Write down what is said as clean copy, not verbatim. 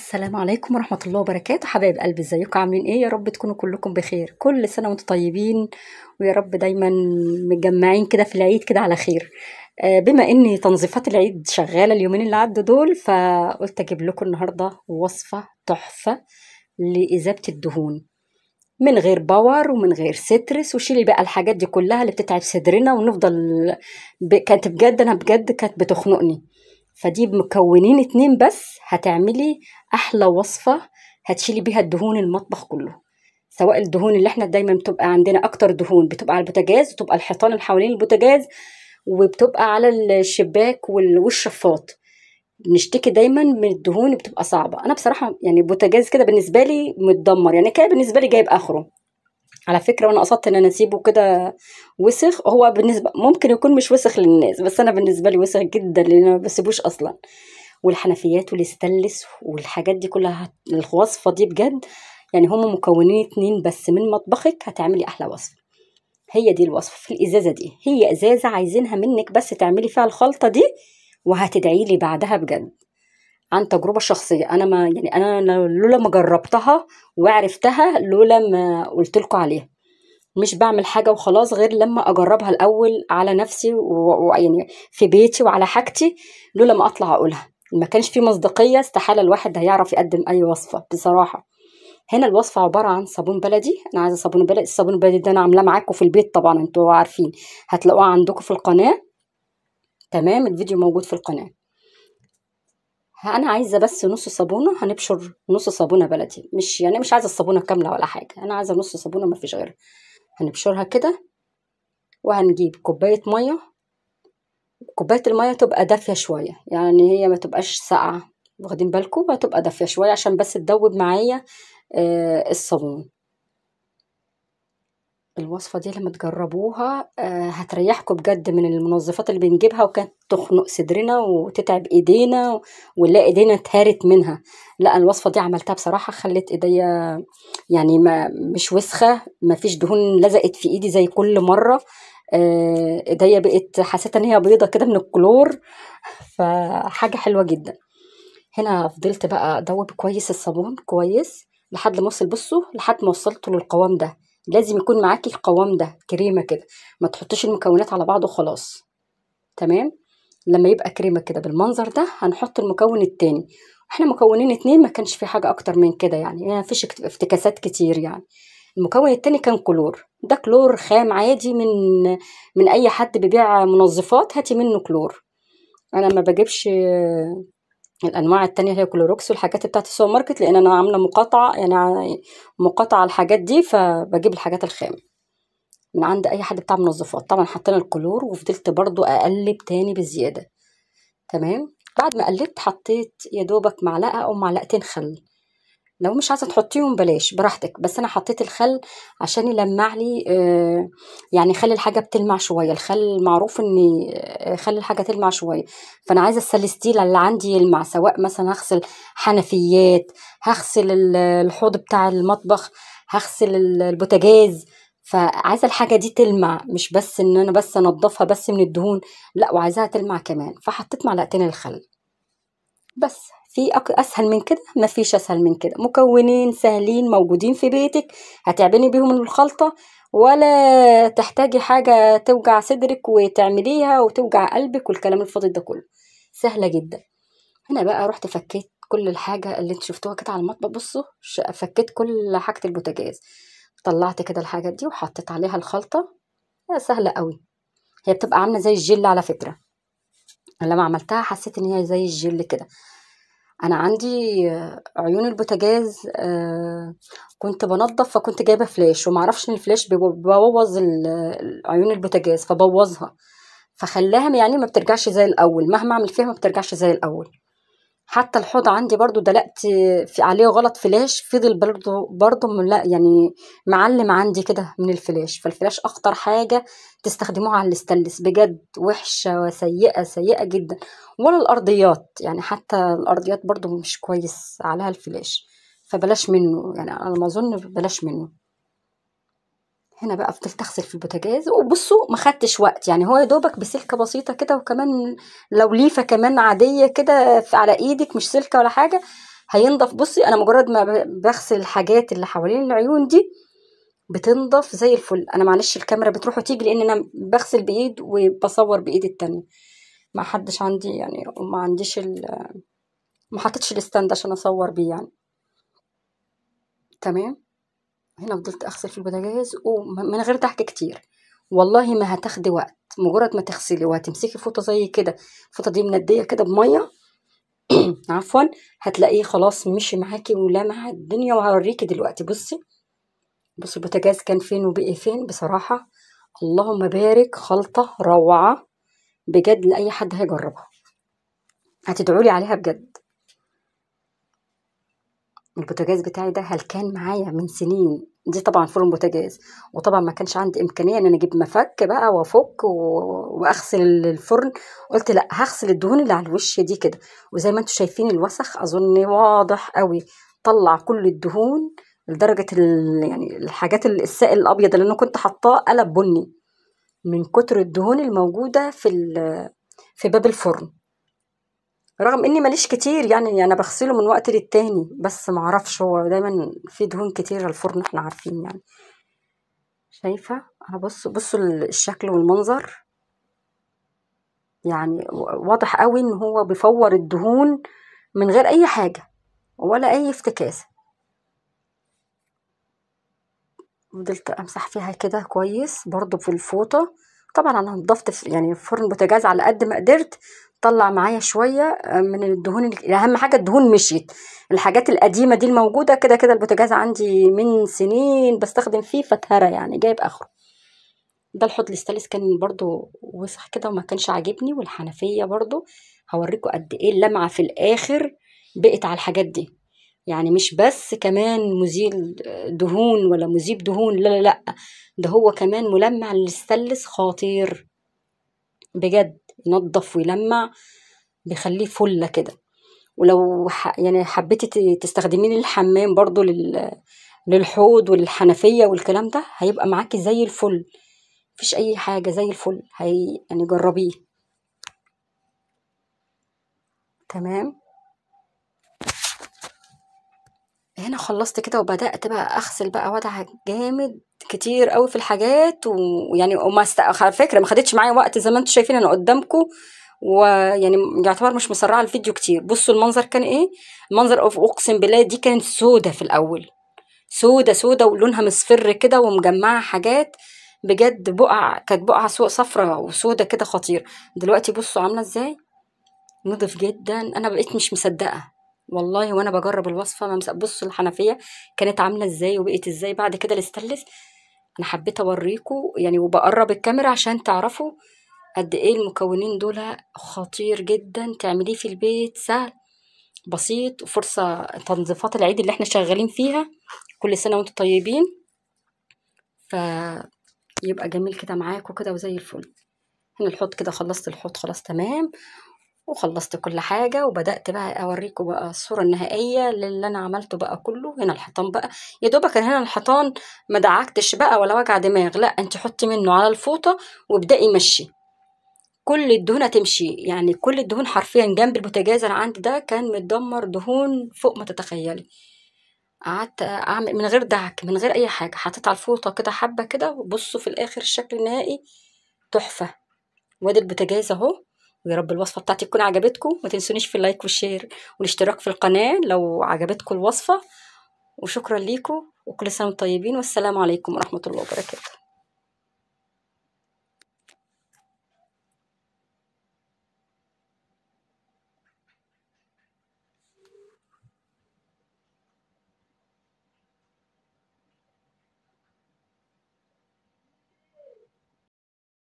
السلام عليكم ورحمة الله وبركاته. حبايب قلبي، ازيكم؟ عاملين ايه؟ يا رب تكونوا كلكم بخير. كل سنة وانتم طيبين، ويا رب دايما متجمعين كده في العيد كده على خير. بما ان تنظيفات العيد شغالة اليومين اللي عدوا دول، فقلت اجيب لكم النهاردة وصفة تحفة لإذابة الدهون من غير باور ومن غير سترس. وشيلي بقى الحاجات دي كلها اللي بتتعب صدرنا ونفضل كانت بجد، انا بجد كانت بتخنقني. فدي بمكونين اتنين بس هتعملي احلى وصفة، هتشيلي بيها الدهون المطبخ كله. سواء الدهون اللي احنا دايما بتبقى عندنا اكتر دهون بتبقى على البوتاجاز، وتبقى الحيطان اللي حوالين البوتاجاز، وبتبقى على الشباك والشفاط. بنشتكي دايما من الدهون اللي بتبقى صعبة. انا بصراحة يعني البوتاجاز كده بالنسبة لي متدمر، يعني كده بالنسبة لي جايب اخره على فكرة. وانا قصدت ان انا اسيبه كده وسخ، هو بالنسبة ممكن يكون مش وسخ للناس، بس انا بالنسبة لي وسخ جدا لان انا ما بسيبوش اصلا. والحنفيات والاستانلس والحاجات دي كلها، الوصفة دي بجد يعني هم مكونين اتنين بس من مطبخك هتعملي احلى وصفة. هي دي الوصفة في الازازة دي، هي ازازة عايزينها منك بس تعملي فيها الخلطة دي، وهتدعي لي بعدها بجد. عن تجربة شخصية، انا ما يعني انا لولا ما جربتها وعرفتها، لولا ما قلت لكم عليها. مش بعمل حاجة وخلاص غير لما أجربها الأول على نفسي ويعني في بيتي وعلى حاجتي. لولا ما أطلع أقولها، ما كانش في مصداقية، استحالة الواحد هيعرف يقدم أي وصفة بصراحة. هنا الوصفة عبارة عن صابون بلدي. أنا عايزة صابون بلدي. الصابون البلدي ده أنا عاملاه معاكم في البيت طبعا، انتوا عارفين، هتلاقوه عندكم في القناة. تمام، الفيديو موجود في القناة. أنا عايزة بس نص صابونة، هنبشر نص صابونة بلدي، مش يعني مش عايزة الصابونة كاملة ولا حاجة، أنا عايزة نص صابونة ما فيش غيرها. هنبشرها كده، وهنجيب كوباية مية. كوباية المية تبقى دافية شوية، يعني هي ما تبقاش ساقعة، واخدين بالكم؟ هتبقى دافية شوية عشان بس تدوب معايا الصابون. الوصفة دي لما تجربوها هتريحكم بجد من المنظفات اللي بنجيبها وكانت تخنق صدرنا وتتعب ايدينا، ونلاقي ايدينا اتهرت منها. لا، الوصفة دي عملتها بصراحة، خلت ايديا يعني ما مش وسخة، ما فيش دهون لزقت في ايدي زي كل مرة. ايديا بقت حسيت ان هي بيضة كده من الكلور، فحاجة حلوة جدا. هنا فضلت بقى ادوب كويس الصابون كويس لحد ما اوصل، بصوا، لحد ما وصلته للقوام ده. لازم يكون معاكي القوام ده كريمة كده، ما تحطيش المكونات على بعض وخلاص. تمام. لما يبقى كريمة كده بالمنظر ده هنحط المكون التاني. احنا مكونين اتنين، ما كانش في حاجة اكتر من كده، يعني ما فيش افتكاسات كتير يعني. المكون التاني كان كلور، ده كلور خام عادي من اي حد بيبيع منظفات، هاتي منه كلور. انا ما بجيبش الانواع التانية اللي هي كلوروكس والحاجات بتاعت السوبر ماركت، لان انا عامله مقاطعه، يعني مقاطعه على الحاجات دي، فبجيب الحاجات الخام من عند اي حد بتاع منظفات. طبعا حطينا الكلور وفضلت برضو اقلب تاني بزياده. تمام. بعد ما قلبت حطيت يا دوبك معلقه او معلقتين خل. لو مش عايزه تحطيهم بلاش، براحتك، بس انا حطيت الخل عشان يلمع لي، يعني خلي الحاجه بتلمع شويه. الخل معروف ان خلي الحاجه تلمع شويه. فانا عايزه السلستيل اللي عندي يلمع، سواء مثلا هغسل حنفيات، هغسل الحوض بتاع المطبخ، هغسل البوتاجاز. فعايزه الحاجه دي تلمع، مش بس ان انا بس انضفها بس من الدهون، لا، وعايزاها تلمع كمان. فحطيت معلقتين الخل بس. في اسهل من كده؟ مفيش اسهل من كده. مكونين سهلين موجودين في بيتك، هتعملي بيهم الخلطة، ولا تحتاجي حاجة توجع صدرك وتعمليها وتوجع قلبك والكلام الفاضي ده كله. سهلة جدا. هنا بقى رحت فكيت كل الحاجة اللي انت شفتوها كده على المطبخ. بصوا، فكيت كل حاجة البوتاجاز، طلعت كده الحاجات دي وحطيت عليها الخلطة. سهلة قوي. هي بتبقى عاملة زي الجل على فكرة. لما عملتها حسيت ان هي زي الجل كده. انا عندي عيون البوتاجاز، كنت بنضف، فكنت جايبه فلاش، ومعرفش ان الفلاش بيبوظ عيون البوتاجاز، فبوظها، فخلاها يعني ما بترجعش زي الاول، مهما اعمل فيها ما بترجعش زي الاول. حتى الحوض عندي برضو دلقت في عليه غلط فلاش، فضل برضو لا يعني معلم عندي كده من الفلاش. فالفلاش اخطر حاجة تستخدموها على الاستانلس، بجد وحشة وسيئة سيئة جدا. ولا الارضيات، يعني حتى الارضيات برضو مش كويس عليها الفلاش، فبلاش منه، يعني انا ما اظن بلاش منه. هنا بقى فضلت اغسل في البوتاجاز، وبصوا ما خدتش وقت، يعني هو يا دوبك بسلكه بسيطه كده، وكمان لو ليفه كمان عاديه كده على ايدك، مش سلكه ولا حاجه، هينضف. بصي انا مجرد ما بغسل الحاجات اللي حوالين العيون دي بتنضف زي الفل. انا معلش الكاميرا بتروح وتيجي لان انا بغسل بايد وبصور بايد التانية، ما حدش عندي يعني، ما عنديش ما حطيتش الستاند عشان اصور بيه يعني. تمام. هنا فضلت اغسل في البوتاجاز ومن غير ضحك كتير، والله ما هتاخدي وقت. مجرد ما تغسلي وهتمسكي فوطه زي كده، الفوطه دي منديه كده بميه عفوا، هتلاقيه خلاص مشي معاكي ولامع الدنيا. وهوريكي دلوقتي. بصي البوتاجاز كان فين وبقي فين بصراحه. اللهم بارك، خلطه روعه بجد لاي حد هيجربها، هتدعولي عليها بجد. البوتاجاز بتاعي ده هلكان معايا من سنين. دي طبعا فرن بوتاجاز، وطبعا ما كانش عندي امكانيه ان انا اجيب مفك بقى وافك واغسل الفرن. قلت لا، هغسل الدهون اللي على الوش دي كده. وزي ما انتم شايفين الوسخ اظن واضح قوي، طلع كل الدهون لدرجه يعني الحاجات السائل الابيض اللي انا كنت حاطاه قلب بني من كتر الدهون الموجوده في باب الفرن. رغم اني ماليش كتير يعني، انا بغسله من وقت للتاني، بس معرفش هو دايما في دهون كتير على الفرن، احنا عارفين يعني. شايفة انا؟ بصوا الشكل والمنظر، يعني واضح قوي ان هو بيفور الدهون من غير اي حاجة ولا اي افتكاسة. فضلت امسح فيها كده كويس برضو في الفوطة. طبعا انا نضفت يعني فرن بوتاجاز على قد ما قدرت. طلع معايا شوية من الدهون اهم حاجة الدهون مشيت. الحاجات القديمة دي الموجودة كده كده، البوتاجاز عندي من سنين بستخدم فيه فتهرة يعني، جايب اخره. ده الحوض الاستانلس كان برضو وسخ كده وما كانش عاجبني، والحنفية برضو هوريكم قد ايه اللمعة في الاخر بقت على الحاجات دي. يعني مش بس كمان مزيل دهون ولا مذيب دهون، لا لا لا، ده هو كمان ملمع للستانلس خطير بجد، ينضف ويلمع، بيخليه فله كده. ولو يعني حبيتي تستخدميه للحمام برضو للحوض والحنفية والكلام ده، هيبقى معاكي زي الفل، مفيش اي حاجة، زي الفل. يعني جربيه. تمام. هنا خلصت كده وبدأت بقى اغسل بقى وادعك جامد كتير قوي في الحاجات، ويعني على فكرة ما خدتش معايا وقت، زي ما انتم شايفين انا قدامكم، ويعني يعتبر مش مسرعة الفيديو كتير. بصوا المنظر كان ايه. المنظر اقسم بالله دي كانت سودة في الاول، سودة سودة ولونها مصفر كده ومجمعة حاجات بجد. كانت بقعة صفرة وسودة كده خطير. دلوقتي بصوا عاملة ازاي، نضف جدا. انا بقيت مش مصدقه والله وانا بجرب الوصفه، ما بصوا الحنفيه كانت عامله ازاي وبقيت ازاي بعد كده الاستانلس. انا حبيت اوريكم يعني، وبقرب الكاميرا عشان تعرفوا قد ايه المكونين دول خطير جدا. تعمليه في البيت سهل بسيط، وفرصه تنظيفات العيد اللي احنا شغالين فيها. كل سنه وانتم طيبين. فيبقى جميل كده معاكم كده وزي الفل. هنا الحوض كده خلصت، الحوض خلاص تمام، وخلصت كل حاجة. وبدأت بقى أوريكم بقى الصورة النهائية للي أنا عملته بقى كله. هنا الحيطان بقى يا دوبك كان هنا الحيطان ما دعكتش بقى ولا وجع دماغ، لا انت حطي منه على الفوطة وابدأي مشي كل الدهون هتمشي. يعني كل الدهون حرفيا جنب البوتاجاز انا عندي ده كان متدمر دهون فوق ما تتخيلي. قعدت اعمل من غير دعك من غير اي حاجة، حطيت على الفوطة كده حبة كده، وبصوا في الاخر الشكل النهائي تحفة. وادي البوتاجاز اهو. ويا رب الوصفة بتاعتي تكون عجبتكم. ما تنسونيش في اللايك والشير والاشتراك في القناة لو عجبتكم الوصفة. وشكرا ليكم، وكل سنة وانتم طيبين، والسلام عليكم ورحمة الله وبركاته.